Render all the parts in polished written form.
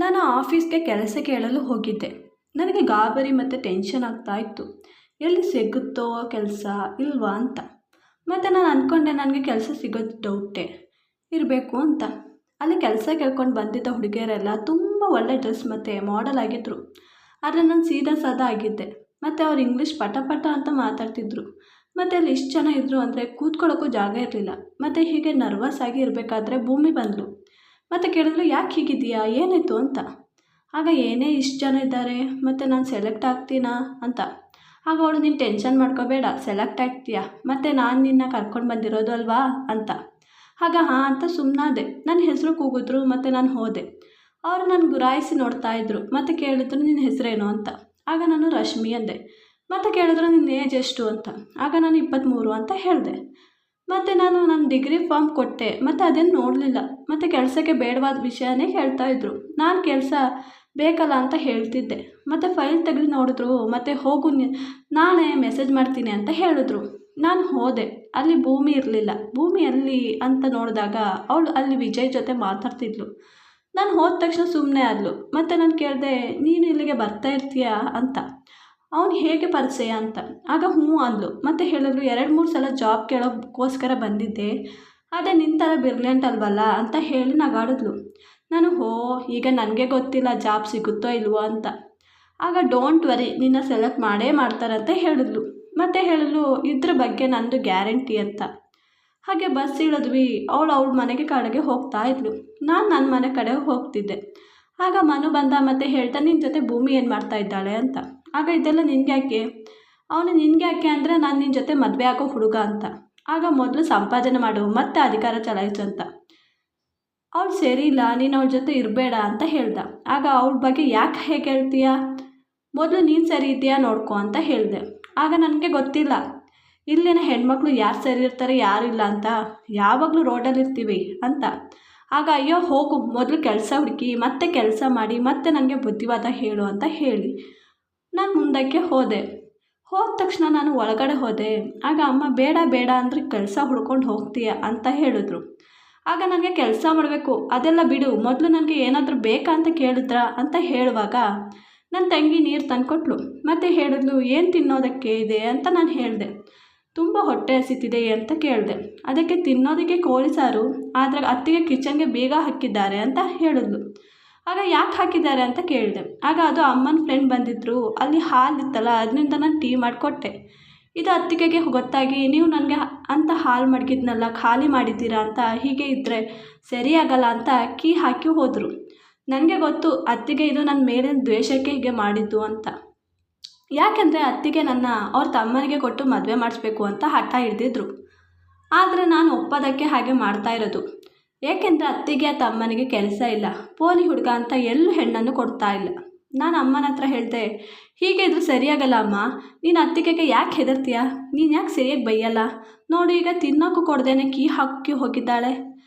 ನಾನು ಆಫೀಸ್ಗೆ ಕೆಲಸ ಕೇಳಲು ಹೋಗಿದ್ದೆ. ನನಗೆ ಗಾಬರಿ ಮತ್ತು ಟೆನ್ಷನ್ ಆಗ್ತಾ ಇತ್ತು. ಎಲ್ಲಿ ಸಿಗುತ್ತೋ ಕೆಲಸ ಇಲ್ವಾ ಅಂತ. ಮತ್ತು ನಾನು ಅಂದ್ಕೊಂಡೆ ನನಗೆ ಕೆಲಸ ಸಿಗೋದು ಡೌಟೇ ಇರಬೇಕು ಅಂತ. ಅಲ್ಲಿ ಕೆಲಸ ಕೇಳ್ಕೊಂಡು ಬಂದಿದ್ದ ಹುಡುಗಿಯರೆಲ್ಲ ತುಂಬ ಒಳ್ಳೆ ಡ್ರೆಸ್ ಮತ್ತು ಮಾಡೆಲ್ ಆಗಿದ್ದರು. ಆದರೆ ನಾನು ಸೀದಾ ಸಾದಾ ಆಗಿದ್ದೆ. ಮತ್ತು ಅವ್ರು ಇಂಗ್ಲೀಷ್ ಪಟ ಪಟ ಅಂತ ಮಾತಾಡ್ತಿದ್ರು. ಮತ್ತು ಅಲ್ಲಿ ಇಷ್ಟು ಜನ ಇದ್ದರು ಅಂದರೆ ಕೂತ್ಕೊಳ್ಳೋಕ್ಕೂ ಜಾಗ ಇರಲಿಲ್ಲ. ಮತ್ತು ಹೀಗೆ ನರ್ವಸ್ ಆಗಿ ಇರಬೇಕಾದ್ರೆ ಭೂಮಿ ಬಂದಳು. ಮತ್ತು ಕೇಳಿದ್ರು, ಯಾಕೆ ಹೀಗಿದೆಯಾ, ಏನಾಯಿತು ಅಂತ. ಆಗ ಏನೇ ಇಷ್ಟು ಜನ ಇದ್ದಾರೆ ಮತ್ತು ನಾನು ಸೆಲೆಕ್ಟ್ ಆಗ್ತೀನಾ ಅಂತ. ಆಗ ಅವಳು, ನೀನು ಟೆನ್ಷನ್ ಮಾಡ್ಕೋಬೇಡ, ಸೆಲೆಕ್ಟ್ ಆಗ್ತೀಯಾ, ಮತ್ತು ನಾನು ನಿನ್ನ ಕರ್ಕೊಂಡು ಬಂದಿರೋದು ಅಲ್ವಾ ಅಂತ. ಆಗ ಹಾಂ ಅಂತ ಸುಮ್ಮನಾದೆ. ನನ್ನ ಹೆಸರು ಕೂಗಿದ್ರು ಮತ್ತು ನಾನು ಹೋದೆ. ಅವರು ನನ್ನ ಗುರಾಯಿಸಿ ನೋಡ್ತಾಯಿದ್ರು ಮತ್ತು ಕೇಳಿದ್ರು, ನಿನ್ನ ಹೆಸರೇನು ಅಂತ. ಆಗ ನಾನು ರಶ್ಮಿ ಅಂದೆ. ಮತ್ತು ಕೇಳಿದ್ರು, ನಿನ್ನ ಏಜ್ ಎಷ್ಟು ಅಂತ. ಆಗ ನಾನು 23 ಅಂತ ಹೇಳಿದೆ. ಮತ್ತು ನಾನು ನನ್ನ ಡಿಗ್ರಿ ಫಾರ್ಮ್ ಕೊಟ್ಟೆ ಮತ್ತು ಅದೇನು ನೋಡಲಿಲ್ಲ. ಮತ್ತು ಕೆಲಸಕ್ಕೆ ಬೇಡವಾದ ವಿಷಯನೇ ಹೇಳ್ತಾಯಿದ್ರು. ನಾನು ಕೆಲಸ ಬೇಕಲ್ಲ ಅಂತ ಹೇಳ್ತಿದ್ದೆ. ಮತ್ತು ಫೈಲ್ ತೆಗೆದು ನೋಡಿದ್ರು ಮತ್ತು ಹೋಗು ನಾನೇ ಮೆಸೇಜ್ ಮಾಡ್ತೀನಿ ಅಂತ ಹೇಳಿದ್ರು. ನಾನು ಹೋದೆ. ಅಲ್ಲಿ ಭೂಮಿ ಇರಲಿಲ್ಲ. ಭೂಮಿ ಎಲ್ಲಿ ಅಂತ ನೋಡಿದಾಗ ಅವಳು ಅಲ್ಲಿ ವಿಜಯ್ ಜೊತೆ ಮಾತಾಡ್ತಿದ್ಲು. ನಾನು ಹೋದ ತಕ್ಷಣ ಸುಮ್ಮನೆ ಆದ್ಲು. ಮತ್ತು ನಾನು ಕೇಳಿದೆ, ನೀನು ಇಲ್ಲಿಗೆ ಬರ್ತಾ ಇರ್ತೀಯಾ ಅಂತ. ಅವನು ಹೇಗೆ ಪರಿಚಯ ಅಂತ. ಆಗ ಹ್ಞೂ ಅಂದ್ಲು. ಮತ್ತು ಹೇಳಿದ್ರು, 2-3 ಸಲ ಜಾಬ್ ಕೇಳೋಕ್ಕೋಸ್ಕರ ಬಂದಿದ್ದೆ, ಅದೇ ನಿನ್ನ ಥರ ಬ್ರಿಲಿಯಂಟ್ ಅಲ್ವಲ್ಲ ಅಂತ ಹೇಳಿ ನಗಾಡಿದ್ಲು. ನಾನು ಈಗ ನನಗೆ ಗೊತ್ತಿಲ್ಲ ಜಾಬ್ ಸಿಗುತ್ತೋ ಇಲ್ವೋ ಅಂತ. ಆಗ ಡೋಂಟ್ ವರಿ, ನಿನ್ನ ಸೆಲೆಕ್ಟ್ ಮಾಡೇ ಮಾಡ್ತಾರಂತ ಹೇಳಿದ್ಲು. ಮತ್ತು ಹೇಳಿದ್ಲು, ಇದ್ರ ಬಗ್ಗೆ ನಂದು ಗ್ಯಾರಂಟಿ ಅಂತ. ಹಾಗೆ ಬಸ್ ಇಳಿದ್ವಿ. ಅವಳ ಮನೆಗೆ ಕಡೆಗೆ ಹೋಗ್ತಾ ಇದ್ಲು. ನಾನು ನನ್ನ ಮನೆ ಕಡೆ ಹೋಗ್ತಿದ್ದೆ. ಆಗ ಮನು ಬಂದ ಮತ್ತು ಹೇಳ್ತಾ, ನಿನ್ನ ಜೊತೆ ಭೂಮಿ ಏನು ಮಾಡ್ತಾ ಇದ್ದಾಳೆ ಅಂತ. ಆಗ ಇದೆಲ್ಲ ನಿನ್ಗೆ ಯಾಕೆ. ಅವನು ನಿನ್ಗೆ ಯಾಕೆ ಅಂದರೆ ನಾನು ನಿನ್ನ ಜೊತೆ ಮದುವೆ ಆಗೋ ಹುಡುಗ ಅಂತ. ಆಗ ಮೊದಲು ಸಂಪಾದನೆ ಮಾಡು ಮತ್ತೆ ಅಧಿಕಾರ ಚಲಾಯಿಸು ಅಂತ. ಅವಳು ಸರಿ ಇಲ್ಲ, ನೀನು ಅವಳ ಜೊತೆ ಇರಬೇಡ ಅಂತ ಹೇಳ್ದ. ಆಗ ಅವಳ ಬಗ್ಗೆ ಯಾಕೆ ಹೇಗೆ ಹೇಳ್ತೀಯಾ, ಮೊದಲು ನೀನು ಸರಿ ಇದೆಯಾ ನೋಡ್ಕೊ ಅಂತ ಹೇಳಿದೆ. ಆಗ ನನಗೆ ಗೊತ್ತಿಲ್ಲ ಇಲ್ಲಿನ ಹೆಣ್ಮಕ್ಳು ಯಾರು ಸರಿ ಇರ್ತಾರೆ ಯಾರಿಲ್ಲ ಅಂತ, ಯಾವಾಗಲೂ ರೋಡಲ್ಲಿ ಇರ್ತೀವಿ ಅಂತ. ಆಗ ಅಯ್ಯೋ ಹೋಗು, ಮೊದಲು ಕೆಲಸ ಹುಡುಕಿ ಮತ್ತೆ ಕೆಲಸ ಮಾಡಿ ಮತ್ತೆ ನನಗೆ ಬುದ್ಧಿವಾದ ಹೇಳು ಅಂತ ಹೇಳಿ ನಾನು ಮುಂದಕ್ಕೆ ಹೋದ ತಕ್ಷಣ ನಾನು ಒಳಗಡೆ ಹೋದೆ. ಆಗ ಅಮ್ಮ ಬೇಡ ಬೇಡ ಅಂದರೆ ಕೆಲಸ ಹುಡ್ಕೊಂಡು ಹೋಗ್ತೀಯ ಅಂತ ಹೇಳಿದ್ರು. ಆಗ ನನಗೆ ಕೆಲಸ ಮಾಡಬೇಕು, ಅದೆಲ್ಲ ಬಿಡು, ಮೊದಲು ನನಗೆ ಏನಾದರೂ ಬೇಕಾ ಅಂತ ಕೇಳಿದ್ರಾ ಅಂತ ಹೇಳುವಾಗ ನನ್ನ ತಂಗಿ ನೀರು ತಂದುಕೊಟ್ಲು. ಮತ್ತು ಹೇಳಿದ್ಲು, ಏನು ತಿನ್ನೋದಕ್ಕೆ ಇದೆ ಅಂತ ನಾನು ಹೇಳಿದೆ. ತುಂಬ ಹೊಟ್ಟೆ ಹಸಿತಿದೆ ಅಂತ ಕೇಳಿದೆ. ಅದಕ್ಕೆ ತಿನ್ನೋದಕ್ಕೆ ಕೋಳಿ ಸಾರು, ಆದರೆ ಅತ್ತಿಗೆ ಕಿಚನ್ಗೆ ಬೀಗ ಹಾಕಿದ್ದಾರೆ ಅಂತ ಹೇಳಿದ್ಲು. ಆಗ ಯಾಕೆ ಹಾಕಿದ್ದಾರೆ ಅಂತ ಕೇಳಿದೆ. ಆಗ ಅದು ಅಮ್ಮನ ಫ್ರೆಂಡ್ ಬಂದಿದ್ದರು, ಅಲ್ಲಿ ಹಾಲಿತ್ತಲ್ಲ ಅದರಿಂದ ನಾನು ಟೀ ಮಾಡಿಕೊಟ್ಟೆ. ಇದು ಅತ್ತಿಗೆಗೆ ಗೊತ್ತಾಗಿ, ನೀವು ನನಗೆ ಅಂತ ಹಾಲು ಮಡಗಿದ್ನಲ್ಲ ಖಾಲಿ ಮಾಡಿದ್ದೀರಾ ಅಂತ, ಹೀಗೆ ಇದ್ದರೆ ಸರಿಯಾಗಲ್ಲ ಅಂತ ಕೀ ಹಾಕಿ ಹೋದರು. ನನಗೆ ಗೊತ್ತು ಅತ್ತಿಗೆ ಇದು ನನ್ನ ಮೇಲಿನ ದ್ವೇಷಕ್ಕೆ ಹೀಗೆ ಮಾಡಿದ್ದು ಅಂತ. ಯಾಕೆಂದರೆ ಅತ್ತಿಗೆ ನನ್ನ ಅವ್ರ ತಮ್ಮನಿಗೆ ಕೊಟ್ಟು ಮದುವೆ ಮಾಡಿಸ್ಬೇಕು ಅಂತ ಹಠ ಹಿಡ್ದಿದ್ರು. ಆದರೆ ನಾನು ಒಪ್ಪೋದಕ್ಕೆ ಹಾಗೆ ಮಾಡ್ತಾ ಇರೋದು. ಏಕೆಂದರೆ ಅತ್ತಿಗೆ ತಮ್ಮನಿಗೆ ಕೆಲಸ ಇಲ್ಲ, ಪೋಲಿ ಹುಡುಗ ಅಂತ ಎಲ್ಲೂ ಹೆಣ್ಣನ್ನು ಕೊಡ್ತಾ ಇಲ್ಲ. ನಾನು ಅಮ್ಮನ ಹತ್ರ ಹೇಳಿದೆ, ಹೀಗೆ ಇದ್ರೂ ಸರಿಯಾಗಲ್ಲ ಅಮ್ಮ, ನೀನು ಅತ್ತಿಗೆಗೆ ಯಾಕೆ ಹೆದರ್ತೀಯ, ನೀನು ಯಾಕೆ ಸರಿಯಾಗಿ ಬೈಯಲ್ಲ ನೋಡು, ಈಗ ತಿನ್ನೋಕ್ಕೂ ಕೊಡ್ದೇನೆ ಕೀ ಹಾಕಿ ಹೋಗಿದ್ದಾಳೆ.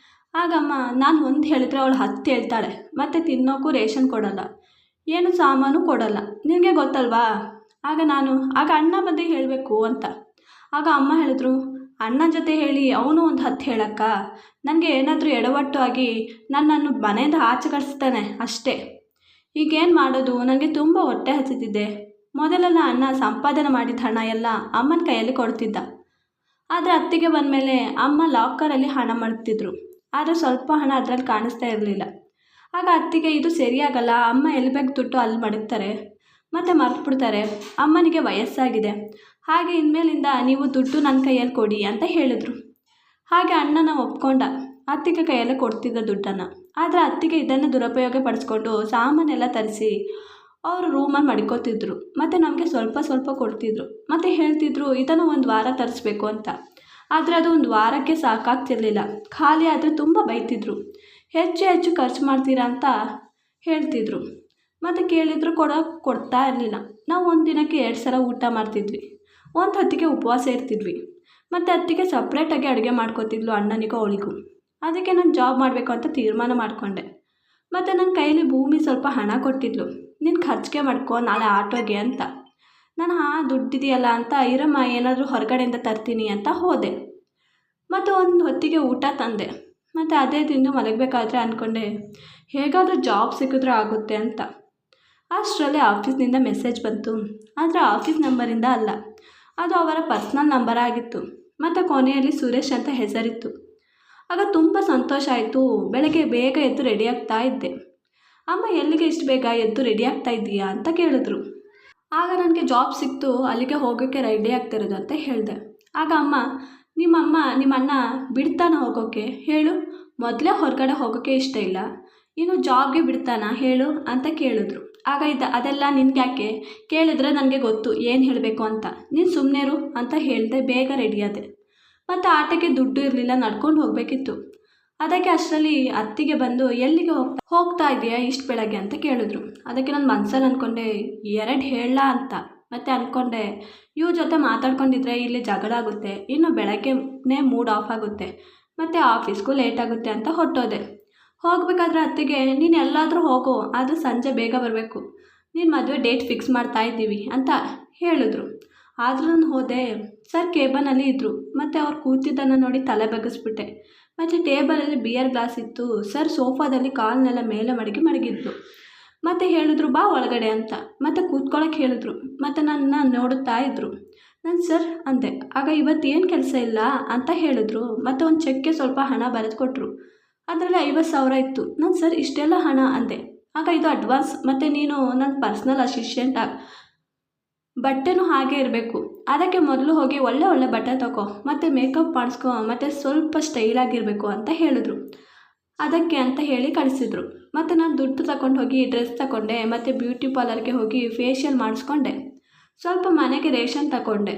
ಆಗಮ್ಮ ನಾನು ಒಂದು ಹೇಳಿದ್ರೆ ಅವಳು 10 ಹೇಳ್ತಾಳೆ. ಮತ್ತು ತಿನ್ನೋಕ್ಕೂ ರೇಷನ್ ಕೊಡಲ್ಲ, ಏನು ಸಾಮಾನು ಕೊಡಲ್ಲ, ನಿನಗೆ ಗೊತ್ತಲ್ವಾ. ಆಗ ಅಣ್ಣ ಬಂದು ಹೇಳಬೇಕು ಅಂತ. ಆಗ ಅಮ್ಮ ಹೇಳಿದ್ರು, ಅಣ್ಣನ ಜೊತೆ ಹೇಳಿ ಅವನು ಒಂದು 10 ಹೇಳಕ್ಕ, ನನಗೆ ಏನಾದರೂ ಎಡವಟ್ಟು ಆಗಿ ನನ್ನನ್ನು ಮನೆಯಿಂದ ಆಚೆ ಕಳಿಸ್ತಾನೆ ಅಷ್ಟೇ. ಈಗೇನು ಮಾಡೋದು, ನನಗೆ ತುಂಬ ಹೊಟ್ಟೆ ಹಸಿತಿದೆ. ಮೊದಲೆಲ್ಲ ಅಣ್ಣ ಸಂಪಾದನೆ ಮಾಡಿದ ಹಣ ಎಲ್ಲ ಅಮ್ಮನ ಕೈಯಲ್ಲಿ ಕೊಡ್ತಿದ್ದ. ಆದರೆ ಅತ್ತಿಗೆ ಬಂದಮೇಲೆ ಅಮ್ಮ ಲಾಕರಲ್ಲಿ ಹಣ ಮಾಡ್ತಿದ್ರು, ಆದರೆ ಸ್ವಲ್ಪ ಹಣ ಅದರಲ್ಲಿ ಕಾಣಿಸ್ತಾ ಇರಲಿಲ್ಲ. ಆಗ ಅತ್ತಿಗೆ, ಇದು ಸರಿಯಾಗಲ್ಲ, ಅಮ್ಮ ಎಲ್ಲಿ ಬೇಕು ದುಡ್ಡು ಅಲ್ಲಿ ಮಡಗ್ತಾರೆ ಮತ್ತು ಮರ್ತ್ಬಿಡ್ತಾರೆ, ಅಮ್ಮನಿಗೆ ವಯಸ್ಸಾಗಿದೆ, ಹಾಗೆ ಇನ್ಮೇಲಿಂದ ನೀವು ದುಡ್ಡು ನನ್ನ ಕೈಯಲ್ಲಿ ಕೊಡಿ ಅಂತ ಹೇಳಿದ್ರು. ಹಾಗೆ ಅಣ್ಣನ ಒಪ್ಕೊಂಡ, ಅತ್ತಿಗೆ ಕೈಯಲ್ಲೇ ಕೊಡ್ತಿದ್ದ ದುಡ್ಡನ್ನು. ಆದರೆ ಅತ್ತಿಗೆ ಇದನ್ನು ದುರುಪಯೋಗ ಪಡಿಸ್ಕೊಂಡು ಸಾಮಾನೆಲ್ಲ ತರಿಸಿ ಅವರು ರೂಮಲ್ಲಿ ಮಡ್ಕೋತಿದ್ರು ಮತ್ತು ನಮಗೆ ಸ್ವಲ್ಪ ಸ್ವಲ್ಪ ಕೊಡ್ತಿದ್ರು ಮತ್ತು ಹೇಳ್ತಿದ್ರು ಇದನ್ನು 1 ವಾರ ತರಿಸ್ಬೇಕು ಅಂತ. ಆದರೆ ಅದು 1 ವಾರಕ್ಕೆ ಸಾಕಾಗ್ತಿರ್ಲಿಲ್ಲ. ಖಾಲಿ ಆದರೆ ತುಂಬ ಬೈತಿದ್ರು, ಹೆಚ್ಚು ಖರ್ಚು ಮಾಡ್ತೀರಾ ಅಂತ ಹೇಳ್ತಿದ್ರು. ಮತ್ತು ಕೇಳಿದ್ರು ಕೊಡ್ತಾ ಇರಲಿಲ್ಲ. ನಾವು 1 ದಿನಕ್ಕೆ 2 ಸಲ ಊಟ ಮಾಡ್ತಿದ್ವಿ, ಒಂದು ಹೊತ್ತಿಗೆ ಉಪವಾಸ ಇರ್ತಿದ್ವಿ. ಮತ್ತು ಅತ್ತಿಗೆ ಸಪ್ರೇಟಾಗಿ ಅಡುಗೆ ಮಾಡ್ಕೋತಿದ್ಲು ಅಣ್ಣನಿಗೂ ಅವಳಿಗೂ. ಅದಕ್ಕೆ ನಾನು ಜಾಬ್ ಮಾಡಬೇಕು ಅಂತ ತೀರ್ಮಾನ ಮಾಡಿಕೊಂಡೆ. ಮತ್ತು ನನ್ನ ಕೈಯಲ್ಲಿ ಭೂಮಿ ಸ್ವಲ್ಪ ಹಣ ಕೊಟ್ಟಿದ್ಲು, ನೀನು ಖರ್ಚಿಗೆ ಮಾಡ್ಕೊ ನಾಳೆ ಆಟೋಗೆ ಅಂತ. ನಾನು ದುಡ್ಡಿದೆಯಲ್ಲ ಅಂತ, ಇರಮ್ಮ ಏನಾದರೂ ಹೊರಗಡೆಯಿಂದ ತರ್ತೀನಿ ಅಂತ ಹೋದೆ. ಮತ್ತು ಒಂದು ಹೊತ್ತಿಗೆ ಊಟ ತಂದೆ ಮತ್ತು ಅದೇ ತಿಂದು ಮಲಗಬೇಕಾದ್ರೆ ಅಂದ್ಕೊಂಡೆ ಹೇಗಾದರೂ ಜಾಬ್ ಸಿಕ್ಕಿದ್ರೆ ಆಗುತ್ತೆ ಅಂತ. ಅಷ್ಟರಲ್ಲೇ ಆಫೀಸ್ನಿಂದ ಮೆಸೇಜ್ ಬಂತು. ಆದರೆ ಆಫೀಸ್ ನಂಬರಿಂದ ಅಲ್ಲ, ಅದು ಅವರ ಪರ್ಸ್ನಲ್ ನಂಬರ್ ಆಗಿತ್ತು ಮತ್ತು ಕೊನೆಯಲ್ಲಿ ಸುರೇಶ್ ಅಂತ ಹೆಸರಿತ್ತು. ಆಗ ತುಂಬ ಸಂತೋಷ ಆಯಿತು. ಬೆಳಗ್ಗೆ ಬೇಗ ಎದ್ದು ರೆಡಿ ಆಗ್ತಾ ಇದ್ದೆ. ಅಮ್ಮ ಎಲ್ಲಿಗೆ ಇಷ್ಟು ಬೇಗ ಎದ್ದು ರೆಡಿ ಆಗ್ತಾ ಇದ್ದೀಯಾ ಅಂತ ಕೇಳಿದ್ರು. ಆಗ ನನಗೆ ಜಾಬ್ ಸಿಕ್ತು, ಅಲ್ಲಿಗೆ ಹೋಗೋಕ್ಕೆ ರೆಡಿ ಆಗ್ತಿರೋದು ಅಂತ ಹೇಳಿದೆ. ಆಗ ಅಮ್ಮ ನಿಮ್ಮ ಅಣ್ಣ ಬಿಡ್ತಾನ ಹೋಗೋಕ್ಕೆ ಹೇಳು, ಮೊದಲೇ ಹೊರಗಡೆ ಹೋಗೋಕ್ಕೆ ಇಷ್ಟ ಇಲ್ಲ, ಇನ್ನು ಜಾಬ್ಗೆ ಬಿಡ್ತಾನ ಹೇಳು ಅಂತ ಕೇಳಿದ್ರು. ಆಗ ಅದೆಲ್ಲ ನಿನ್ಗೆ ಯಾಕೆ, ಕೇಳಿದ್ರೆ ನನಗೆ ಗೊತ್ತು ಏನು ಹೇಳಬೇಕು ಅಂತ, ನೀನು ಸುಮ್ಮನೆರು ಅಂತ ಹೇಳಿದೆ. ಬೇಗ ರೆಡಿಯಾದೆ. ಮತ್ತು ಆಟಕ್ಕೆ ದುಡ್ಡು ಇರಲಿಲ್ಲ, ನಡ್ಕೊಂಡು ಹೋಗಬೇಕಿತ್ತು. ಅದಕ್ಕೆ ಅಷ್ಟರಲ್ಲಿ ಅತ್ತಿಗೆ ಬಂದು ಎಲ್ಲಿಗೆ ಹೋಗ್ತಾ ಇದೆಯಾ ಇಷ್ಟು ಬೆಳಗ್ಗೆ ಅಂತ ಕೇಳಿದ್ರು. ಅದಕ್ಕೆ ನಾನು ಮನಸ್ಸಲ್ಲಿ ಅಂದ್ಕೊಂಡೆ 2 ಹೇಳಲ್ಲ ಅಂತ. ಮತ್ತು ಅಂದ್ಕೊಂಡೆ ಇವ್ರ ಜೊತೆ ಮಾತಾಡ್ಕೊಂಡಿದ್ರೆ ಇಲ್ಲಿ ಜಗಳ ಆಗುತ್ತೆ, ಇನ್ನು ಬೆಳಗ್ಗೆನೇ ಮೂಡ್ ಆಫ್ ಆಗುತ್ತೆ, ಮತ್ತು ಆಫೀಸ್ಗೂ ಲೇಟ್ ಆಗುತ್ತೆ ಅಂತ ಹೊರಟೋದೆ. ಹೋಗಬೇಕಾದ್ರೆ ಅತ್ತಿಗೆ ನೀನು ಎಲ್ಲಾದರೂ ಹೋಗೋ, ಆದರೆ ಸಂಜೆ ಬೇಗ ಬರಬೇಕು, ನೀನು ಮದುವೆ ಡೇಟ್ ಫಿಕ್ಸ್ ಮಾಡ್ತಾ ಇದ್ದೀವಿ ಅಂತ ಹೇಳಿದ್ರು. ಆದರೂ ನಾನು ಹೋದೆ. ಸರ್ ಕೇಬನಲ್ಲಿ ಇದ್ದರು. ಮತ್ತು ಅವ್ರು ಕೂತಿದ್ದನ್ನು ನೋಡಿ ತಲೆ ಬಗ್ಗಿಸ್ಬಿಟ್ಟೆ. ಮತ್ತು ಟೇಬಲಲ್ಲಿ ಬಿಯರ್ ಗ್ಲಾಸ್ ಇತ್ತು. ಸರ್ ಸೋಫಾದಲ್ಲಿ ಕಾಲನ್ನೆಲ್ಲ ಮೇಲೆ ಮಡಗಿದ್ರು. ಮತ್ತು ಹೇಳಿದ್ರು ಬಾ ಒಳಗಡೆ ಅಂತ. ಮತ್ತು ಕೂತ್ಕೊಳ್ಳೋಕೆ ಹೇಳಿದ್ರು. ಮತ್ತು ನನ್ನ ನೋಡುತ್ತಾ ಇದ್ದರು. ನಾನು ಸರ್ ಅಂದೆ. ಆಗ ಇವತ್ತೇನು ಕೆಲಸ ಇಲ್ಲ ಅಂತ ಹೇಳಿದ್ರು. ಮತ್ತು ಒಂದು ಚೆಕ್ಗೆ ಸ್ವಲ್ಪ ಹಣ ಬರೆದು ಕೊಟ್ಟರು. ಅದರಲ್ಲಿ 50,000 ಇತ್ತು. ನಾನು ಸರ್ ಇಷ್ಟೆಲ್ಲ ಹಣ ಅಂದೆ. ಆಗ ಇದು ಅಡ್ವಾನ್ಸ್, ಮತ್ತು ನೀನು ನನ್ನ ಪರ್ಸ್ನಲ್ ಅಸಿಸ್ಟೆಂಟ್, ಬಟ್ಟೆನೂ ಹಾಗೆ ಇರಬೇಕು, ಅದಕ್ಕೆ ಮೊದಲು ಹೋಗಿ ಒಳ್ಳೆ ಬಟ್ಟೆ ತಗೋ, ಮತ್ತು ಮೇಕಪ್ ಮಾಡಿಸ್ಕೊ, ಮತ್ತು ಸ್ವಲ್ಪ ಸ್ಟೈಲಾಗಿರಬೇಕು ಅಂತ ಹೇಳಿದ್ರು. ಅದಕ್ಕೆ ಅಂತ ಹೇಳಿ ಕಳಿಸಿದ್ರು. ಮತ್ತು ನಾನು ದುಡ್ಡು ತಗೊಂಡು ಹೋಗಿ ಡ್ರೆಸ್ ತಗೊಂಡೆ, ಮತ್ತು ಬ್ಯೂಟಿ ಪಾರ್ಲರ್ಗೆ ಹೋಗಿ ಫೇಶಿಯಲ್ ಮಾಡಿಸ್ಕೊಂಡೆ, ಸ್ವಲ್ಪ ಮನೆಗೆ ರೇಷನ್ ತಗೊಂಡೆ.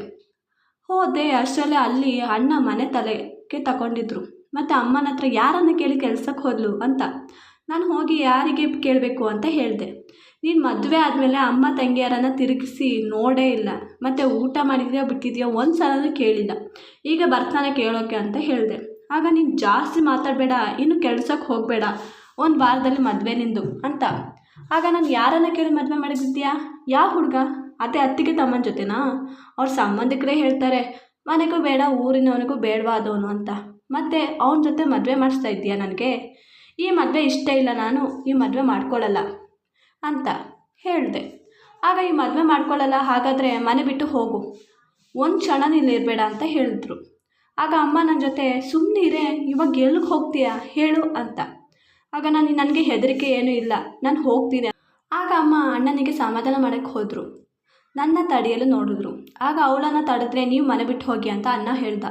ಹೋದೆ. ಅಷ್ಟರಲ್ಲೇ ಅಲ್ಲಿ ಅಣ್ಣ ಮನೆ ತಲೆಗೆ ತಗೊಂಡಿದ್ರು. ಮತ್ತು ಅಮ್ಮನ ಹತ್ರ ಯಾರನ್ನು ಕೇಳಿ ಕೆಲಸಕ್ಕೆ ಹೋದ್ಲು ಅಂತ. ನಾನು ಹೋಗಿ ಯಾರಿಗೆ ಕೇಳಬೇಕು ಅಂತ ಹೇಳಿದೆ. ನೀನು ಮದುವೆ ಆದಮೇಲೆ ಅಮ್ಮ ತಂಗಿಯರನ್ನು ತಿರುಗಿಸಿ ನೋಡೇ ಇಲ್ಲ, ಮತ್ತು ಊಟ ಮಾಡಿದ್ಯಾ ಬಿಟ್ಟಿದೆಯಾ ಒಂದು ಸಲನೂ ಕೇಳಿಲ್ಲ, ಈಗ ಬರ್ತಾನೆ ಕೇಳೋಕ್ಕೆ ಅಂತ ಹೇಳಿದೆ. ಆಗ ನೀನು ಜಾಸ್ತಿ ಮಾತಾಡಬೇಡ, ಇನ್ನು ಕೆಲ್ಸಕ್ಕೆ ಹೋಗಬೇಡ, 1 ವಾರದಲ್ಲಿ ಮದುವೆ ನಿಂದು ಅಂತ. ಆಗ ನಾನು ಯಾರನ್ನು ಕೇಳಿ ಮದುವೆ ಮಾಡಿದ್ಯಾ, ಯಾವ ಹುಡುಗ, ಅದೇ ಅತ್ತಿಗೆ ತಮ್ಮನ ಜೊತೆನಾ, ಅವ್ರ ಸಂಬಂಧಿಕರೇ ಹೇಳ್ತಾರೆ ಮನೆಗೂ ಬೇಡ ಊರಿನವನಿಗೂ ಬೇಡವಾದವನು ಅಂತ, ಮತ್ತು ಅವನ ಜೊತೆ ಮದುವೆ ಮಾಡಿಸ್ತಾ ಇದ್ದೀಯಾ ನನಗೆ, ಈ ಮದುವೆ ಇಷ್ಟ ಇಲ್ಲ, ನಾನು ಈ ಮದುವೆ ಮಾಡ್ಕೊಳ್ಳಲ್ಲ ಅಂತ ಹೇಳಿದೆ. ಆಗ ಈ ಮದುವೆ ಮಾಡ್ಕೊಳ್ಳಲ್ಲ ಹಾಗಾದರೆ ಮನೆ ಬಿಟ್ಟು ಹೋಗು, ಒಂದು ಕ್ಷಣ ನೀನು ಇರಬೇಡ ಅಂತ ಹೇಳಿದ್ರು. ಆಗ ಅಮ್ಮ ನನ್ನ ಜೊತೆ ಸುಮ್ಮನಿರೇ, ಇವಾಗ ಎಲ್ಲಿಗೆ ಹೋಗ್ತೀಯಾ ಹೇಳು ಅಂತ. ಆಗ ನನಗೆ ಹೆದರಿಕೆ ಏನೂ ಇಲ್ಲ, ನಾನು ಹೋಗ್ತೀನಿ. ಆಗ ಅಮ್ಮ ಅಣ್ಣನಿಗೆ ಸಮಾಧಾನ ಮಾಡೋಕ್ಕೆ ಹೋದರು. ನನ್ನ ತಡೆಯಲು ನೋಡಿದ್ರು. ಆಗ ಅವಳನ್ನು ತಡೆದ್ರೆ ನೀವು ಮನೆ ಬಿಟ್ಟು ಹೋಗಿ ಅಂತ ಅಣ್ಣ ಹೇಳ್ದ.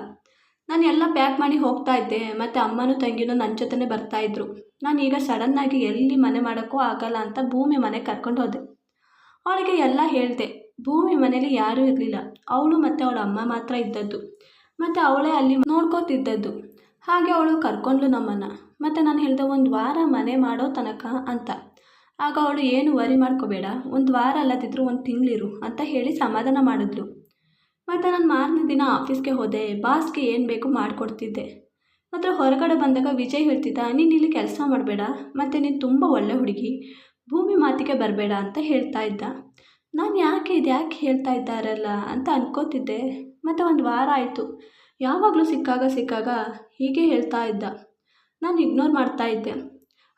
ನಾನು ಎಲ್ಲ ಪ್ಯಾಕ್ ಮಾಡಿ ಹೋಗ್ತಾ ಇದ್ದೆ. ಮತ್ತು ಅಮ್ಮನೂ ತಂಗಿನೂ ನನ್ನ ಜೊತೆನೇ ಬರ್ತಾಯಿದ್ರು. ನಾನೀಗ ಸಡನ್ನಾಗಿ ಎಲ್ಲಿ ಮನೆ ಮಾಡೋಕ್ಕೂ ಆಗಲ್ಲ ಅಂತ ಭೂಮಿ ಮನೆಗೆ ಕರ್ಕೊಂಡು ಹೋದೆ. ಅವಳಿಗೆ ಎಲ್ಲ ಹೇಳಿದೆ. ಭೂಮಿ ಮನೇಲಿ ಯಾರೂ ಇರಲಿಲ್ಲ, ಅವಳು ಮತ್ತು ಅವಳ ಅಮ್ಮ ಮಾತ್ರ ಇದ್ದದ್ದು, ಮತ್ತು ಅವಳೇ ಅಲ್ಲಿ ನೋಡ್ಕೋತಿದ್ದದ್ದು. ಹಾಗೆ ಅವಳು ಕರ್ಕೊಂಡ್ಲು ನಮ್ಮನ್ನು. ಮತ್ತು ನಾನು ಹೇಳಿದೆ 1 ವಾರ ಮನೆ ಮಾಡೋ ತನಕ ಅಂತ. ಆಗ ಅವಳು ಏನು ವರಿ ಮಾಡ್ಕೋಬೇಡ, 1 ವಾರ ಅಲ್ಲದಿದ್ದರೂ 1 ತಿಂಗಳಿರು ಅಂತ ಹೇಳಿ ಸಮಾಧಾನ ಮಾಡಿದ್ಲು. ಮತ್ತು ನಾನು ಮಾರನೇ ದಿನ ಆಫೀಸ್ಗೆ ಹೋದೆ. ಬಾಸ್ಗೆ ಏನು ಬೇಕು ಮಾಡಿಕೊಡ್ತಿದ್ದೆ. ಮತ್ತು ಹೊರಗಡೆ ಬಂದಾಗ ವಿಜಯ್ ಹೇಳ್ತಿದ್ದ, ನೀನು ಇಲ್ಲಿ ಕೆಲಸ ಮಾಡಬೇಡ, ಮತ್ತು ನೀನು ತುಂಬ ಒಳ್ಳೆ ಹುಡುಗಿ, ಭೂಮಿ ಮಾತಿಗೆ ಬರಬೇಡ ಅಂತ ಹೇಳ್ತಾ ಇದ್ದ. ನಾನು ಯಾಕೆ ಹೇಳ್ತಾ ಇದ್ದಾರಲ್ಲ ಅಂತ ಅನ್ಕೋತಿದ್ದೆ. ಮತ್ತು 1 ವಾರ ಆಯಿತು. ಯಾವಾಗಲೂ ಸಿಕ್ಕಾಗ ಹೀಗೆ ಹೇಳ್ತಾ ಇದ್ದ. ನಾನು ಇಗ್ನೋರ್ ಮಾಡ್ತಾ ಇದ್ದೆ.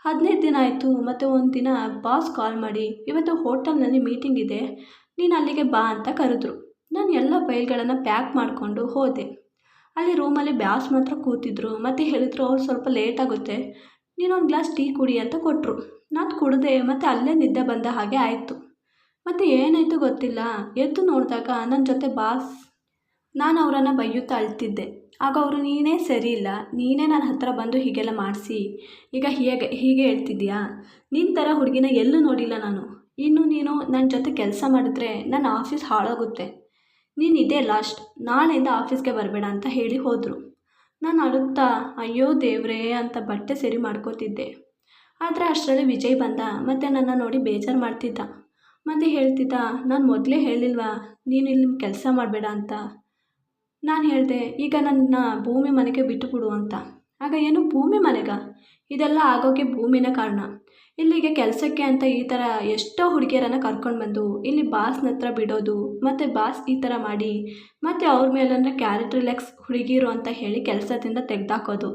15 ದಿನ ಆಯಿತು. ಮತ್ತು ಒಂದು ದಿನ ಬಾಸ್ ಕಾಲ್ ಮಾಡಿ ಇವತ್ತು ಹೋಟೆಲ್ನಲ್ಲಿ ಮೀಟಿಂಗ್ ಇದೆ, ನೀನು ಅಲ್ಲಿಗೆ ಬಾ ಅಂತ ಕರೆದ್ರು. ನಾನು ಎಲ್ಲ ಫೈಲ್ಗಳನ್ನು ಪ್ಯಾಕ್ ಮಾಡಿಕೊಂಡು ಹೋದೆ. ಅಲ್ಲಿ ರೂಮಲ್ಲಿ ಬಾಸ್ ಮಾತ್ರ ಕೂತಿದ್ರು. ಮತ್ತು ಹೇಳಿದ್ರು ಅವ್ರು ಸ್ವಲ್ಪ ಲೇಟ್ ಆಗುತ್ತೆ, ನೀನೊಂದು ಗ್ಲಾಸ್ ಟೀ ಕುಡಿ ಅಂತ ಕೊಟ್ಟರು. ನಾನು ಕುಡಿದೆ. ಮತ್ತು ಅಲ್ಲೇ ನಿದ್ದೆ ಬಂದ ಹಾಗೆ ಆಯಿತು. ಮತ್ತು ಏನಾಯಿತು ಗೊತ್ತಿಲ್ಲ, ಎದ್ದು ನೋಡಿದಾಗ ನನ್ನ ಜೊತೆ ಬಾಸ್. ನಾನು ಅವರನ್ನು ಬೈಯುತ್ತಾ ಅಳ್ತಿದ್ದೆ. ಆಗ ಅವರು ನೀನೇ ಸರಿ ಇಲ್ಲ, ನೀನೇ ನನ್ನ ಹತ್ರ ಬಂದು ಹೀಗೆಲ್ಲ ಮಾಡಿಸಿ ಈಗ ಹೀಗೆ ಹೇಳ್ತಿದ್ದೀಯಾ, ನಿನ್ನ ಥರ ಹುಡುಗಿನ ಎಲ್ಲೂ ನೋಡಿಲ್ಲ ನಾನು, ಇನ್ನು ನೀನು ನನ್ನ ಜೊತೆ ಕೆಲಸ ಮಾಡಿದ್ರೆ ನನ್ನ ಆಫೀಸ್ ಹಾಳಾಗುತ್ತೆ, ನೀನು ಇದೇ ಲಾಸ್ಟ್, ನಾಳೆಯಿಂದ ಆಫೀಸ್ಗೆ ಬರಬೇಡ ಅಂತ ಹೇಳಿ ಹೋದರು. ನಾನು ಅಳುತ್ತಾ ಅಯ್ಯೋ ದೇವ್ರೇ ಅಂತ ಬಟ್ಟೆ ಸರಿ ಮಾಡ್ಕೋತಿದ್ದೆ. ಆದರೆ ಅಷ್ಟರಲ್ಲಿ ವಿಜಯ್ ಬಂದ. ಮತ್ತು ನನ್ನ ನೋಡಿ ಬೇಜಾರು ಮಾಡ್ತಿದ್ದ. ಮತ್ತು ಹೇಳ್ತಿದ್ದ, ನಾನು ಮೊದಲೇ ಹೇಳಿಲ್ವಾ ನೀನು ಇಲ್ಲಿ ಕೆಲಸ ಮಾಡಬೇಡ ಅಂತ. ನಾನು ಹೇಳಿದೆ ಈಗ ನನ್ನ ಭೂಮಿ ಮನೆಗೆ ಬಿಟ್ಟುಬಿಡು ಅಂತ. ಆಗ ಏನು ಭೂಮಿ ಮನೆಗ, ಇದೆಲ್ಲ ಆಗೋಕ್ಕೆ ಭೂಮಿನ ಕಾರಣ. ಇಲ್ಲಿಗೆ ಕೆಲಸಕ್ಕೆ ಅಂತ ಈ ಥರ ಎಷ್ಟೋ ಹುಡುಗಿಯರನ್ನು ಕರ್ಕೊಂಡು ಬಂದು ಇಲ್ಲಿ ಬಾಸ್ನ ಹತ್ರ ಬಿಡೋದು, ಮತ್ತು ಬಾಸ್ ಈ ಥರ ಮಾಡಿ ಮತ್ತು ಅವ್ರ ಮೇಲಂದರೆ ಕ್ಯಾರೆಕ್ಟರ್ ಲೆಕ್ಸ್ ಹುಡುಗಿರು ಅಂತ ಹೇಳಿ ಕೆಲಸದಿಂದ ತೆಗೆದಾಕೋದು,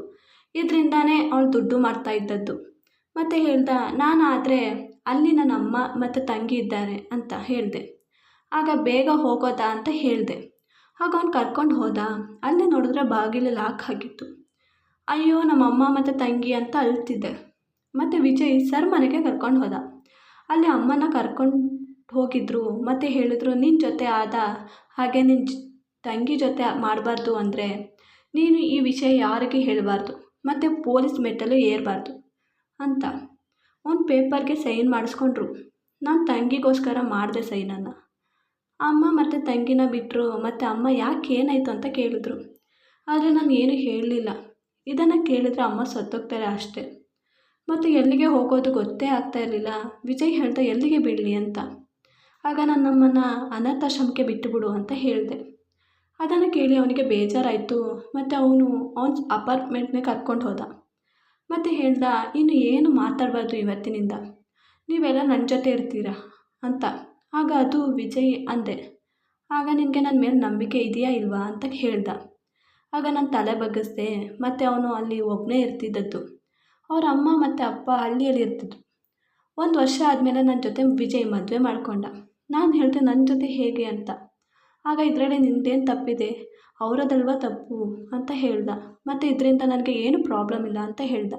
ಇದರಿಂದಾನೇ ಅವಳು ದುಡ್ಡು ಮಾಡ್ತಾ ಇದ್ದದ್ದು. ಮತ್ತು ಹೇಳ್ದ, ನಾನಾದರೆ ಅಲ್ಲಿ ನನ್ನ ಅಮ್ಮ ಮತ್ತು ತಂಗಿ ಇದ್ದಾರೆ ಅಂತ ಹೇಳಿದೆ. ಆಗ ಬೇಗ ಹೋಗೋದಾ ಅಂತ ಹೇಳಿದೆ. ಆಗ ಅವ್ನು ಕರ್ಕೊಂಡು ಹೋದ. ಅಲ್ಲಿ ನೋಡಿದ್ರೆ ಬಾಗಿಲು ಲಾಕ್ ಆಗಿತ್ತು. ಅಯ್ಯೋ ನಮ್ಮ ಅಮ್ಮ ಮತ್ತು ತಂಗಿ ಅಂತ ಅಳ್ತಿದ್ದೆ. ಮತ್ತು ವಿಜಯ್ ಸರ್ ಮನೆಗೆ ಕರ್ಕೊಂಡು ಹೋದ. ಅಲ್ಲಿ ಅಮ್ಮನ ಕರ್ಕೊಂಡು ಹೋಗಿದ್ರು ಮತ್ತು ಹೇಳಿದ್ರು, ನಿನ್ನ ಜೊತೆ ಆದ ಹಾಗೆ ನಿನ್ನ ತಂಗಿ ಜೊತೆ ಮಾಡಬಾರ್ದು ಅಂದರೆ ನೀನು ಈ ವಿಷಯ ಯಾರಿಗೆ ಹೇಳಬಾರ್ದು ಮತ್ತು ಪೊಲೀಸ್ ಮೆಟ್ಟಲು ಏರಬಾರ್ದು ಅಂತ. ಒಂದು ಪೇಪರ್ಗೆ ಸೈನ್ ಮಾಡಿಸ್ಕೊಂಡ್ರು. ನಾನು ತಂಗಿಗೋಸ್ಕರ ಮಾಡಿದೆ ಸೈನನ್ನು. ಅಮ್ಮ ಮತ್ತು ತಂಗಿನ ಬಿಟ್ಟರು. ಮತ್ತು ಅಮ್ಮ ಯಾಕೆ ಏನಾಯಿತು ಅಂತ ಕೇಳಿದ್ರು. ಆದರೆ ನಾನು ಏನೂ ಹೇಳಲಿಲ್ಲ. ಇದನ್ನು ಕೇಳಿದರೆ ಅಮ್ಮ ಸತ್ತೋಗ್ತಾರೆ ಅಷ್ಟೇ. ಮತ್ತು ಎಲ್ಲಿಗೆ ಹೋಗೋದು ಗೊತ್ತೇ ಆಗ್ತಾ ಇರಲಿಲ್ಲ. ವಿಜಯ್ ಹೇಳ್ದ, ಎಲ್ಲಿಗೆ ಬಿಡಲಿ ಅಂತ. ಆಗ ನಾನು ನಮ್ಮನ್ನು ಅನಾಥಾಶ್ರಮಕ್ಕೆ ಬಿಟ್ಟುಬಿಡು ಅಂತ ಹೇಳಿದೆ. ಅದನ್ನು ಕೇಳಿ ಅವನಿಗೆ ಬೇಜಾರಾಯಿತು. ಮತ್ತು ಅವನ ಅಪಾರ್ಟ್ಮೆಂಟ್ನೇ ಕರ್ಕೊಂಡು ಹೋದ. ಮತ್ತು ಹೇಳ್ದ, ಇನ್ನು ಏನು ಮಾತಾಡಬಾರ್ದು ಇವತ್ತಿನಿಂದ, ನೀವೆಲ್ಲ ನನ್ನ ಜೊತೆ ಇರ್ತೀರಾ ಅಂತ. ಆಗ ಅದು ವಿಜಯ್ ಅಂದೆ. ಆಗ ನಿನಗೆ ನನ್ನ ಮೇಲೆ ನಂಬಿಕೆ ಇದೆಯಾ ಇಲ್ವಾ ಅಂತ ಹೇಳ್ದ. ಆಗ ನಾನು ತಲೆ ಬಗ್ಗಿಸ್ದೆ. ಮತ್ತು ಅವನು ಅಲ್ಲಿ ಒಬ್ಬನೇ ಇರ್ತಿದ್ದದ್ದು. ಅವ್ರ ಅಮ್ಮ ಮತ್ತು ಅಪ್ಪ ಹಳ್ಳಿಯಲ್ಲಿ ಇರ್ತಿದ್ರು. 1 ವರ್ಷ ಆದಮೇಲೆ ನನ್ನ ಜೊತೆ ವಿಜಯ್ ಮದುವೆ ಮಾಡಿಕೊಂಡ. ನಾನು ಹೇಳಿದೆ, ನನ್ನ ಜೊತೆ ಹೇಗೆ ಅಂತ. ಆಗ ಇದರಲ್ಲಿ ನಿಂದೇನು ತಪ್ಪಿದೆ, ಅವರದಲ್ವ ತಪ್ಪು ಅಂತ ಹೇಳ್ದ. ಮತ್ತು ಇದರಿಂದ ನನಗೆ ಏನು ಪ್ರಾಬ್ಲಮ್ ಇಲ್ಲ ಅಂತ ಹೇಳ್ದ.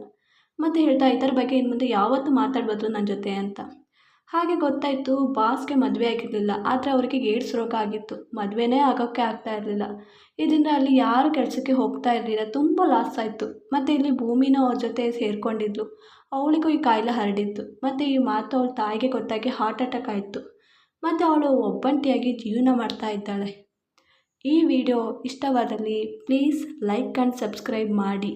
ಮತ್ತು ಹೇಳ್ದ, ಇದರ ಬಗ್ಗೆ ಇನ್ನು ಮುಂದೆ ಯಾವತ್ತೂ ಮಾತಾಡ್ಬಾರ್ದು ನನ್ನ ಜೊತೆ ಅಂತ. ಹಾಗೆ ಗೊತ್ತಾಯಿತು, ಬಾಸ್ಗೆ ಮದುವೆ ಆಗಿರಲಿಲ್ಲ. ಆದರೆ ಅವರಿಗೆ ಏಡ್ಸ್ ರೋಗ ಆಗಿತ್ತು. ಮದುವೆನೇ ಆಗೋಕ್ಕೆ ಆಗ್ತಾ ಇರಲಿಲ್ಲ. ಇದರಿಂದ ಅಲ್ಲಿ ಯಾರು ಕೆಲಸಕ್ಕೆ ಹೋಗ್ತಾ ಇರಲಿಲ್ಲ. ತುಂಬ ಲಾಸ್ ಆಯಿತು. ಮತ್ತು ಇಲ್ಲಿ ಭೂಮಿನೂ ಅವ್ರ ಜೊತೆ ಸೇರಿಕೊಂಡಿದ್ಲು. ಅವಳಿಗೂ ಈ ಕಾಯಿಲೆ ಹರಡಿತ್ತು. ಮತ್ತು ಈ ಮಾತು ಅವಳ ತಾಯಿಗೆ ಗೊತ್ತಾಗಿ ಹಾರ್ಟ್ ಅಟ್ಯಾಕ್ ಆಯಿತು. ಮತ್ತು ಅವಳು ಒಬ್ಬಂಟಿಯಾಗಿ ಜೀವನ ಮಾಡ್ತಾ ಇದ್ದಾಳೆ. ಈ ವಿಡಿಯೋ ಇಷ್ಟವಾದಲ್ಲಿ ಪ್ಲೀಸ್ ಲೈಕ್ ಆ್ಯಂಡ್ ಸಬ್ಸ್ಕ್ರೈಬ್ ಮಾಡಿ.